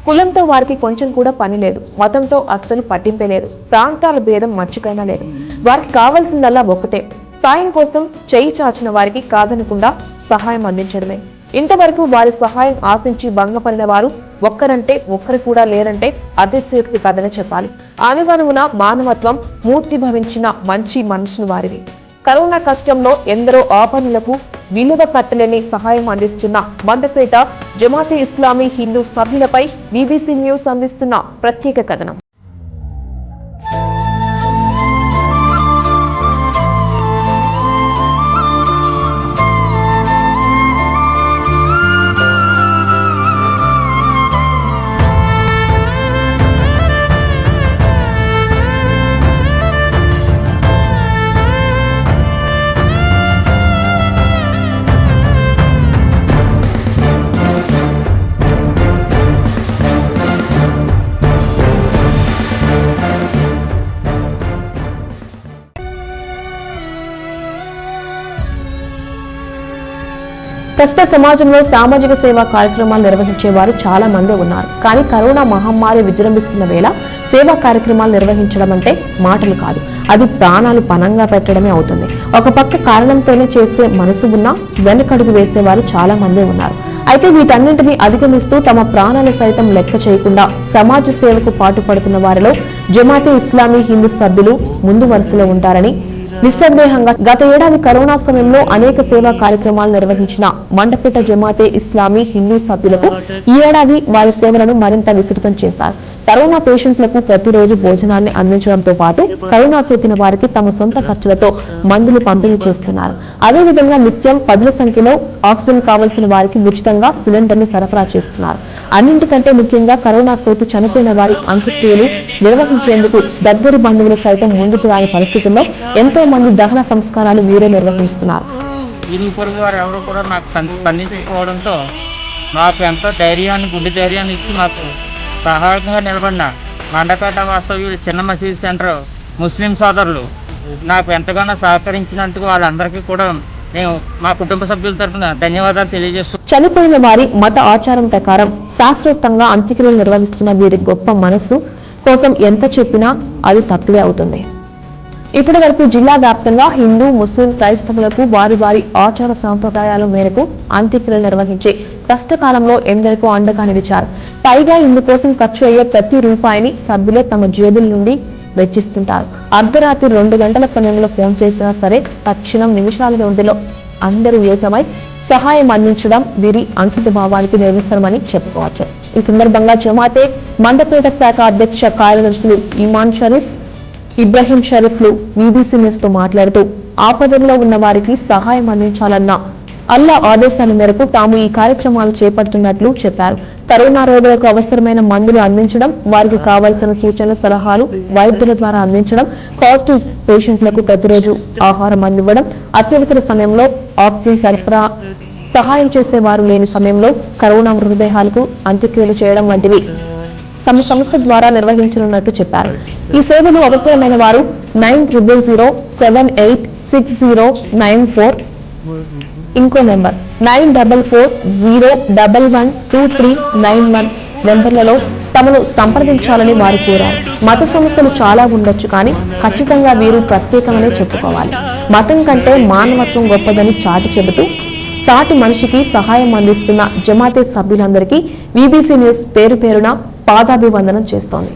కులంతో వారికి కొంచెం కూడా పని లేదు, మతంతో అస్సలు పట్టింపే లేదు, ప్రాంతాల భేదం మర్చికైనా లేదు. వారికి కావాల్సిందల్లా ఒక్కటే, సాయం కోసం చేయి చాచిన వారికి కాదనకుండా సహాయం అందించడమే. ఇంతవరకు వారి సహాయం ఆశించి భంగపడిన వారు ఒక్కరంటే ఒక్కరు కూడా లేరంటే అతిశయోక్తి కథనే చెప్పాలి. అనువనువున మానవత్వం మూర్తిభవించిన మంచి మనసును వారివి. కరోనా కష్టంలో ఎందరో ఆపన్నులకు విలువ కట్టలేని సహాయం అందిస్తున్న మండపేట జమాతే ఇస్లామీ హిందూ సభ్యులపై బీబీసీ న్యూస్ అందిస్తున్న ప్రత్యేక కథనం. ప్రస్తుత సమాజంలో సామాజిక సేవా కార్యక్రమాలు నిర్వహించే వారు చాలా మంది ఉన్నారు. కానీ కరోనా మహమ్మారి విజృంభిస్తున్న వేళ సేవా కార్యక్రమాలు నిర్వహించడం అంటే మాటలు కాదు, అది ప్రాణాలు పణంగా పెట్టడమే అవుతుంది. ఒక పక్క కారణంతోనే చేసే మనసు ఉన్నా వెనకడుగు వేసేవారు చాలా మంది ఉన్నారు. అయితే వీటన్నింటినీ అధిగమిస్తూ తమ ప్రాణాలు సైతం లెక్క చేయకుండా సమాజ సేవకు పాటుపడుతున్న వారిలో జమాతే ఇస్లామీ హిందూ సభ్యులు ముందు వరుసలో ఉంటారని నిస్సందేహంగా గత ఏడాది కరోనా సమయంలో అనేక సేవా కార్యక్రమాలు నిర్వహించిన మండపేట జమాతే ఇస్లామీ హిందూ సభ్యులకు ఈ ఏడాది వారి సేవలను మరింత విస్తృతం చేశారు. కరోనా పేషెంట్లకు ప్రతిరోజు భోజనాన్ని అందించడంతో పాటు కరోనా సోకిన వారికి తమ సొంత ఖర్చులతో మందులు పంపిణీ చేస్తున్నారు. అదేవిధంగా నిత్యం పదుల సంఖ్యలో ఆక్సిజన్ కావలసిన వారికి ఉచితంగా సిలిండర్ను సరఫరా చేస్తున్నారు. అన్నింటికంటే ముఖ్యంగా కరోనా సోకి చనిపోయిన వారి అంత్యక్రియలు నిర్వహించేందుకు దగ్గరి బంధువులు సైతం ముందుకు రాని పరిస్థితుల్లో ఎంతో మంది దహన సంస్కారాలు వీరే నిర్వహిస్తున్నారు. ఎవరు కూడా నాకు స్పందించకపోవడంతో నాకు ఎంతో ధైర్యాన్ని గుండె ధైర్యాన్ని ఇచ్చి నాకు సహాయకంగా నిలబడిన మండపేట వాస్తవ్యులు చిన్న మసీద్ సెంటర్ ముస్లిం సోదరులు నాకు ఎంతగానో సహకరించినందుకు వాళ్ళందరికీ కూడా నేను మా కుటుంబ సభ్యుల తరఫున ధన్యవాదాలు తెలియజేస్తున్నాను. చనిపోయిన వారి మత ఆచారం ప్రకారం శాస్త్రోక్తంగా అంత్యక్రియలు నిర్వహిస్తున్న వీరి గొప్ప మనస్సు కోసం ఎంత చెప్పినా అది తక్కువే అవుతుంది. ఇప్పటి వరకు జిల్లా వ్యాప్తంగా హిందూ, ముస్లిం, క్రైస్తవులకు వారి వారి ఆచార సంప్రదాయాల మేరకు అంత్యక్రియలు నిర్వహించి కష్టకాలంలో ఎందరికో అండగా నిలిచారు. పైగా ఇందుకోసం ఖర్చు అయ్యే ప్రతి రూపాయిని సభ్యులే తమ జేబుల నుండి వెచ్చిస్తుంటారు. అర్ధరాత్రి 2 గంటల సమయంలో ఫోన్ చేసినా సరే తక్షణం నిమిషాల వ్యవధిలో అందరూ ఏకమై సహాయం అందించడం వీరి అంకిత భావానికి నిదర్శనమని చెప్పుకోవచ్చు. ఈ సందర్భంగా జమాతే మండపేట శాఖ అధ్యక్ష కార్యదర్శులు ఇమాన్ షరీఫ్, ఇబ్రహీం షరీఫ్లు బీబీసీ న్యూస్ తో మాట్లాడుతూ ఆపదల్లో ఉన్న వారికి సహాయం అందించాలన్న అల్లా ఆదేశాల మేరకు తాము ఈ కార్యక్రమాలు చేపడుతున్నట్లు చెప్పారు. కరోనా రోగులకు అవసరమైన మందులు అందించడం, వారికి కావాల్సిన సూచనలు, సలహాలు వైద్యుల ద్వారా అందించడం, పాజిటివ్ పేషెంట్లకు ప్రతిరోజు ఆహారం అందివ్వడం, అత్యవసర సమయంలో ఆక్సిజన్ సరఫరా, సహాయం చేసేవారు లేని సమయంలో కరోనా మృతదేహాలకు అంత్యక్రియలు చేయడం వంటివి తమ సంస్థ ద్వారా నిర్వహించనున్నట్టు చెప్పారు. ఈ సేవలు అవసరమైన వారు 9000786094 ఇంకో నెంబర్ 9440112391 నెంబర్లలో తమను సంప్రదించాలని వారు కోరారు. మత సంస్థలు చాలా ఉండొచ్చు, కానీ ఖచ్చితంగా వీరు ప్రత్యేకమనే చెప్పుకోవాలి. మతం కంటే మానవత్వం గొప్పదని చాటి చెబుతూ సాటి మనిషికి సహాయం అందిస్తున్న జమాతే సభ్యులందరికీ బీబీసీ న్యూస్ పేరు పేరున పాదాభివందనం చేస్తోంది.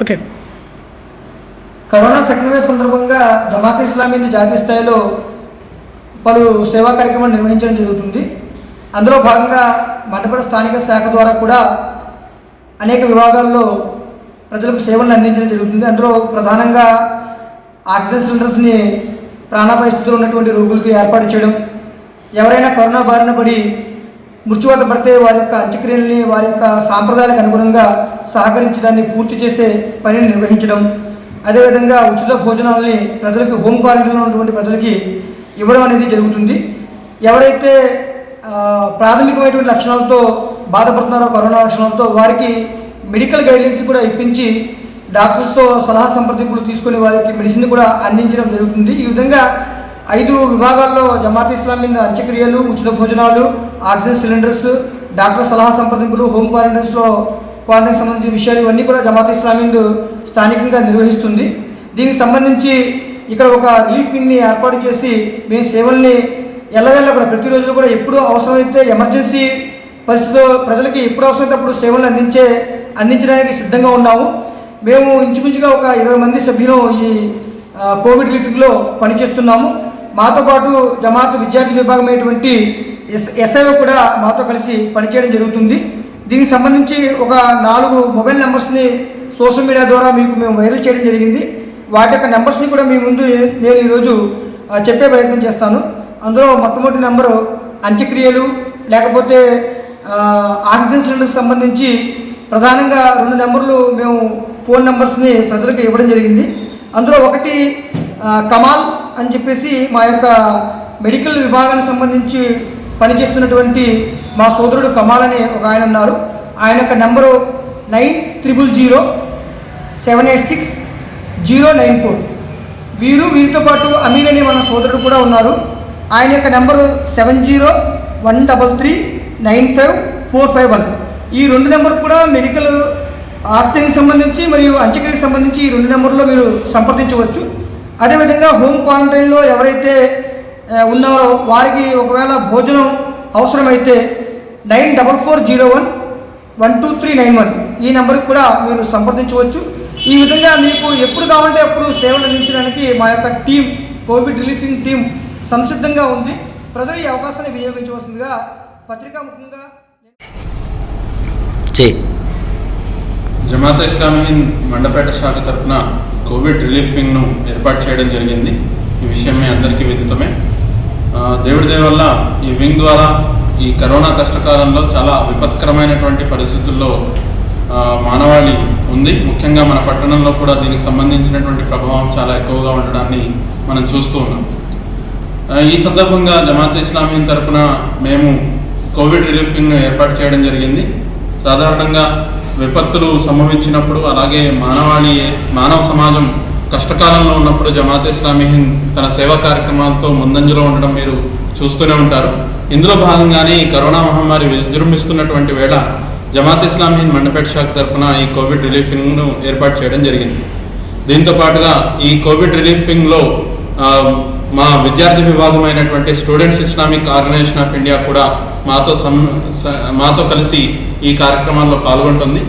ఓకే. కరోనా సెకండ్ వేవ్ సందర్భంగా జమాత్ ఇస్లామీ జాతీయ స్థాయిలో పలు సేవా కార్యక్రమాలు నిర్వహించడం జరుగుతుంది. అందులో భాగంగా మండపేట స్థానిక శాఖ ద్వారా కూడా అనేక విభాగాల్లో ప్రజలకు సేవలను అందించడం జరుగుతుంది. అందులో ప్రధానంగా ఆక్సిజన్ సిలిండర్స్ని ప్రాణాపాయ స్థితిలో ఉన్నటువంటి రోగులకు ఏర్పాటు చేయడం, ఎవరైనా కరోనా బారిన పడి మృత్యువాత పడితే వారి యొక్క అంత్యక్రియల్ని వారి యొక్క సాంప్రదాయాలకు అనుగుణంగా సహకరించి దాన్ని పూర్తి చేసే పనిని నిర్వహించడం, అదేవిధంగా ఉచిత భోజనాలని ప్రజలకు హోమ్ క్వారంటైన్లో ఉన్నటువంటి ప్రజలకి ఇవ్వడం అనేది జరుగుతుంది. ఎవరైతే ప్రాథమికమైనటువంటి లక్షణాలతో బాధపడుతున్నారో కరోనా లక్షణాలతో వారికి మెడికల్ గైడ్లైన్స్ కూడా ఇప్పించి డాక్టర్స్తో సలహా సంప్రదింపులు తీసుకొని వారికి మెడిసిన్ కూడా అందించడం జరుగుతుంది. ఈ విధంగా 5 విభాగాల్లో జమాత్ ఇస్లామీ అంత్యక్రియలు, ఉచిత భోజనాలు, ఆక్సిజన్ సిలిండర్స్, డాక్టర్ సలహా సంప్రదింపులు, హోమ్ క్వారంటైన్ సంబంధించిన విషయాలు ఇవన్నీ కూడా జమాత్ ఇస్లామీ స్థానికంగా నిర్వహిస్తుంది. దీనికి సంబంధించి ఇక్కడ ఒక రిలీఫ్ వింగ్ని ఏర్పాటు చేసి మేము సేవల్ని ఎల్లవేళ కూడా ప్రతిరోజు కూడా ఎప్పుడు అవసరమైతే ఎమర్జెన్సీ పరిస్థితుల్లో ప్రజలకి ఎప్పుడు అవసరమైతే అప్పుడు సేవలను అందించడానికి సిద్ధంగా ఉన్నాము. మేము ఇంచుమించుగా ఒక 20 మంది సభ్యులు ఈ కోవిడ్ రిలీఫింగ్లో పనిచేస్తున్నాము. మాతో పాటు జమాత్ విద్యార్థి విభాగమైనటువంటి ఎస్ఐఓ కూడా మాతో కలిసి పనిచేయడం జరుగుతుంది. దీనికి సంబంధించి ఒక 4 మొబైల్ నెంబర్స్ని సోషల్ మీడియా ద్వారా మేము వైరల్ చేయడం జరిగింది. వాటి యొక్క నెంబర్స్ని కూడా మీ ముందు నేను ఈరోజు చెప్పే ప్రయత్నం చేస్తాను. అందులో మొట్టమొదటి నెంబరు అంత్యక్రియలు, లేకపోతే ఆక్సిజన్ సిలిండర్కి సంబంధించి ప్రధానంగా 2 నెంబర్లు మేము ఫోన్ నెంబర్స్ని ప్రజలకు ఇవ్వడం జరిగింది. అందులో ఒకటి కమాల్ అని చెప్పేసి మా యొక్క మెడికల్ విభాగానికి సంబంధించి పనిచేస్తున్నటువంటి మా సోదరుడు కమాల్ అని ఒక ఆయన ఉన్నారు. ఆయన యొక్క నెంబరు 9000786094. వీరితో పాటు అమీన్ అనే మన సోదరుడు కూడా ఉన్నారు. ఆయన యొక్క నెంబరు 7013395451. ఈ 2 నెంబర్ కూడా మెడికల్ ఆక్సిజన్కి సంబంధించి మరియు అంత్యక్రియకి సంబంధించి ఈ 2 నెంబర్లో మీరు సంప్రదించవచ్చు. అదేవిధంగా హోమ్ క్వారంటైన్లో ఎవరైతే ఉన్నారో వారికి ఒకవేళ భోజనం అవసరమైతే 9440112391 ఈ నెంబర్కి కూడా మీరు సంప్రదించవచ్చు. ఈ విధంగా మీకు ఎప్పుడు కావాలంటే అప్పుడు సేవలు అందించడానికి మా యొక్క టీం, కోవిడ్ రిలీఫింగ్ టీం సంసిద్ధంగా ఉంది. ప్రజలు ఈ అవకాశాన్ని వినియోగించవలసిందిగా పత్రికాముఖంగా జమాత్ ఇస్లామీ మండపేట శాఖ తరఫున కోవిడ్ రిలీఫ్ వింగ్ను ఏర్పాటు చేయడం జరిగింది. ఈ విషయం మీ అందరికీ విదితమే. దేవుడి దయ వల్ల ఈ వింగ్ ద్వారా ఈ కరోనా కష్టకాలంలో చాలా విపత్కరమైనటువంటి పరిస్థితుల్లో మానవాళి ఉంది. ముఖ్యంగా మన పట్టణంలో కూడా దీనికి సంబంధించినటువంటి ప్రభావం చాలా ఎక్కువగా ఉండడాన్ని మనం చూస్తూ ఉన్నాం. ఈ సందర్భంగా జమాత్ ఇస్లామీ తరఫున మేము కోవిడ్ రిలీఫింగ్ను ఏర్పాటు చేయడం జరిగింది. సాధారణంగా విపత్తులు సంభవించినప్పుడు, అలాగే మానవ సమాజం కష్టకాలంలో ఉన్నప్పుడు జమాత్ ఇస్లామీ తన సేవా కార్యక్రమాలతో ముందంజలో ఉండడం మీరు చూస్తూనే ఉంటారు. ఇందులో భాగంగానే ఈ కరోనా మహమ్మారి విజృంభిస్తున్నటువంటి వేళ జమాత్ ఇస్లామీ మండపేట శాఖ తరఫున ఈ కోవిడ్ రిలీఫింగ్ను ఏర్పాటు చేయడం జరిగింది. దీంతో పాటుగా ఈ కోవిడ్ రిలీఫింగ్లో మా విద్యార్థి విభాగమైనటువంటి Students Islamic Organisation of India కూడా మాతో కలిసి ఈ కార్యక్రమాల్లో పాల్గొంటుంది.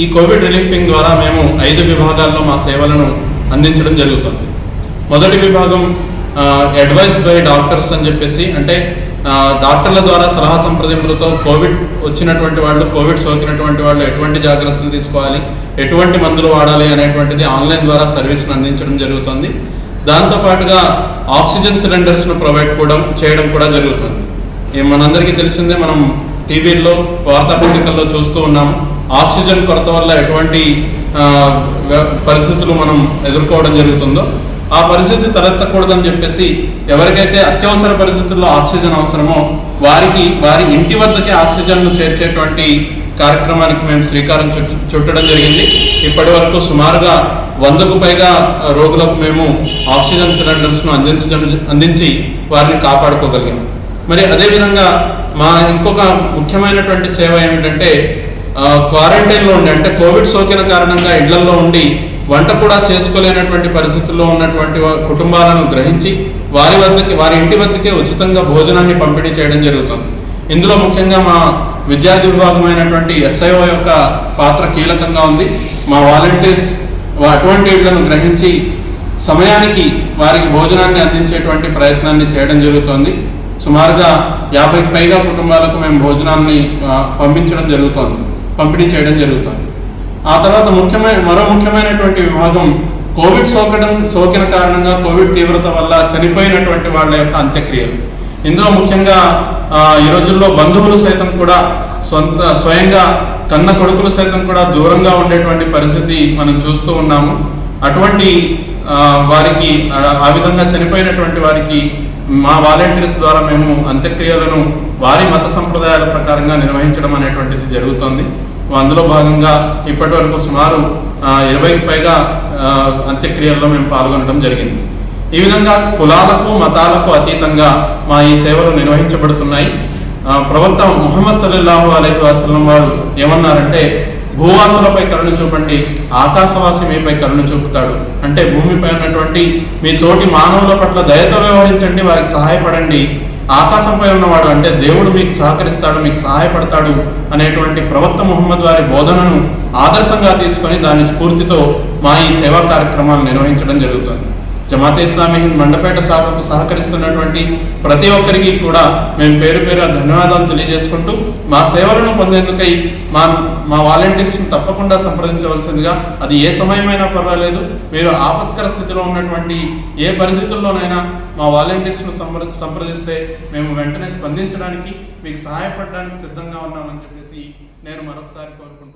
ఈ కోవిడ్ రిలీఫింగ్ ద్వారా మేము 5 విభాగాల్లో మా సేవలను అందించడం జరుగుతుంది. మొదటి విభాగం అడ్వైజ్ బై డాక్టర్స్ అని చెప్పేసి, అంటే డాక్టర్ల ద్వారా సలహా సంప్రదింపులతో కోవిడ్ వచ్చినటువంటి వాళ్ళు, కోవిడ్ సోకినటువంటి వాళ్ళు ఎటువంటి జాగ్రత్తలు తీసుకోవాలి, ఎటువంటి మందులు వాడాలి అనేటువంటిది ఆన్లైన్ ద్వారా సర్వీస్ను అందించడం జరుగుతుంది. దాంతోపాటుగా ఆక్సిజన్ సిలిండర్స్ను ప్రొవైడ్ చేయడం కూడా జరుగుతుంది. మనందరికీ తెలిసిందే, మనం టీవీల్లో వార్తాపత్రికల్లో చూస్తూ ఉన్నాము. ఆక్సిజన్ కొరత వల్ల ఎటువంటి పరిస్థితులు మనం ఎదుర్కోవడం జరుగుతుందో ఆ పరిస్థితి తలెత్తకూడదని చెప్పేసి ఎవరికైతే అత్యవసర పరిస్థితుల్లో ఆక్సిజన్ అవసరమో వారి ఇంటి వద్దకే ఆక్సిజన్ను చేర్చేటువంటి కార్యక్రమానికి మేము శ్రీకారం చుట్టడం జరిగింది. ఇప్పటి వరకు సుమారుగా 100కు పైగా రోగులకు మేము ఆక్సిజన్ సిలిండర్స్ను అందించి వారిని కాపాడుకోగలిగాం. మరి అదేవిధంగా మా ఇంకొక ముఖ్యమైనటువంటి సేవ ఏమిటంటే, క్వారంటైన్లో ఉండి, అంటే కోవిడ్ సోకిన కారణంగా ఇళ్లలో ఉండి వంట కూడా చేసుకోలేనటువంటి పరిస్థితుల్లో ఉన్నటువంటి కుటుంబాలను గ్రహించి వారి ఇంటి వద్దకే ఉచితంగా భోజనాన్ని పంపిణీ చేయడం జరుగుతుంది. ఇందులో ముఖ్యంగా మా విద్యార్థి విభాగమైనటువంటి SIO యొక్క పాత్ర కీలకంగా ఉంది. మా వాలంటీర్స్ అటువంటి ఇళ్లను గ్రహించి సమయానికి వారికి భోజనాన్ని అందించేటువంటి ప్రయత్నాన్ని చేయడం జరుగుతోంది. సుమారుగా 50కి పైగా కుటుంబాలకు మేము భోజనాన్ని పంపిణీ చేయడం జరుగుతుంది. ఆ తర్వాత మరో ముఖ్యమైనటువంటి విభాగం కోవిడ్ సోకిన కారణంగా, కోవిడ్ తీవ్రత వల్ల చనిపోయినటువంటి వాళ్ళ యొక్క అంత్యక్రియలు. ఇందులో ముఖ్యంగా ఈ రోజుల్లో బంధువులు సైతం కూడా స్వయంగా కన్న కొడుకులు సైతం కూడా దూరంగా ఉండేటువంటి పరిస్థితి మనం చూస్తూ ఉన్నాము. అటువంటి వారికి, ఆ విధంగా చనిపోయినటువంటి వారికి మా వాలంటీర్స్ ద్వారా మేము అంత్యక్రియలను వారి మత సంప్రదాయాల ప్రకారంగా నిర్వహించడం అనేటువంటిది జరుగుతుంది. అందులో భాగంగా ఇప్పటి వరకు సుమారు 20కి పైగా అంత్యక్రియల్లో మేము పాల్గొనడం జరిగింది. ఈ విధంగా కులాలకు మతాలకు అతీతంగా మా ఈ సేవలు నిర్వహించబడుతున్నాయి. ప్రవక్త ముహమ్మద్ సల్లల్లాహు అలైహి వసల్లం వారు ఏమన్నారంటే, భూవాసులపై కరుణ చూపండి, ఆకాశవాసి మీపై కరుణ చూపుతాడు. అంటే భూమిపై ఉన్నటువంటి మీ తోటి మానవుల పట్ల దయతో వ్యవహరించండి, వారికి సహాయపడండి. ఆకాశంపై ఉన్నవాడు, అంటే దేవుడు మీకు సహకరిస్తాడు, మీకు సహాయపడతాడు అనేటువంటి ప్రవక్త ముహమ్మద్ వారి బోధనను ఆదర్శంగా తీసుకొని దాని స్ఫూర్తితో మా ఈ సేవా కార్యక్రమాలు నిర్వహించడం జరుగుతుంది. జమాత్ ఇస్లామీ మండపేట శాఖకు సహకరిస్తున్నటువంటి ప్రతి ఒక్కరికి కూడా మేము పేరు ధన్యవాదాలు తెలియజేసుకుంటూ, మా సేవలను పొందేందుకై మా వాలంటీర్స్ను తప్పకుండా సంప్రదించవలసిందిగా, అది ఏ సమయమైనా పర్వాలేదు, మీరు ఆపత్కర స్థితిలో ఉన్నటువంటి ఏ పరిస్థితుల్లోనైనా మా వాలంటీర్స్ను సంప్రదిస్తే మేము వెంటనే స్పందించడానికి, మీకు సహాయపడడానికి సిద్ధంగా ఉన్నామని చెప్పేసి నేను మరొకసారి కోరుకుంటున్నాను.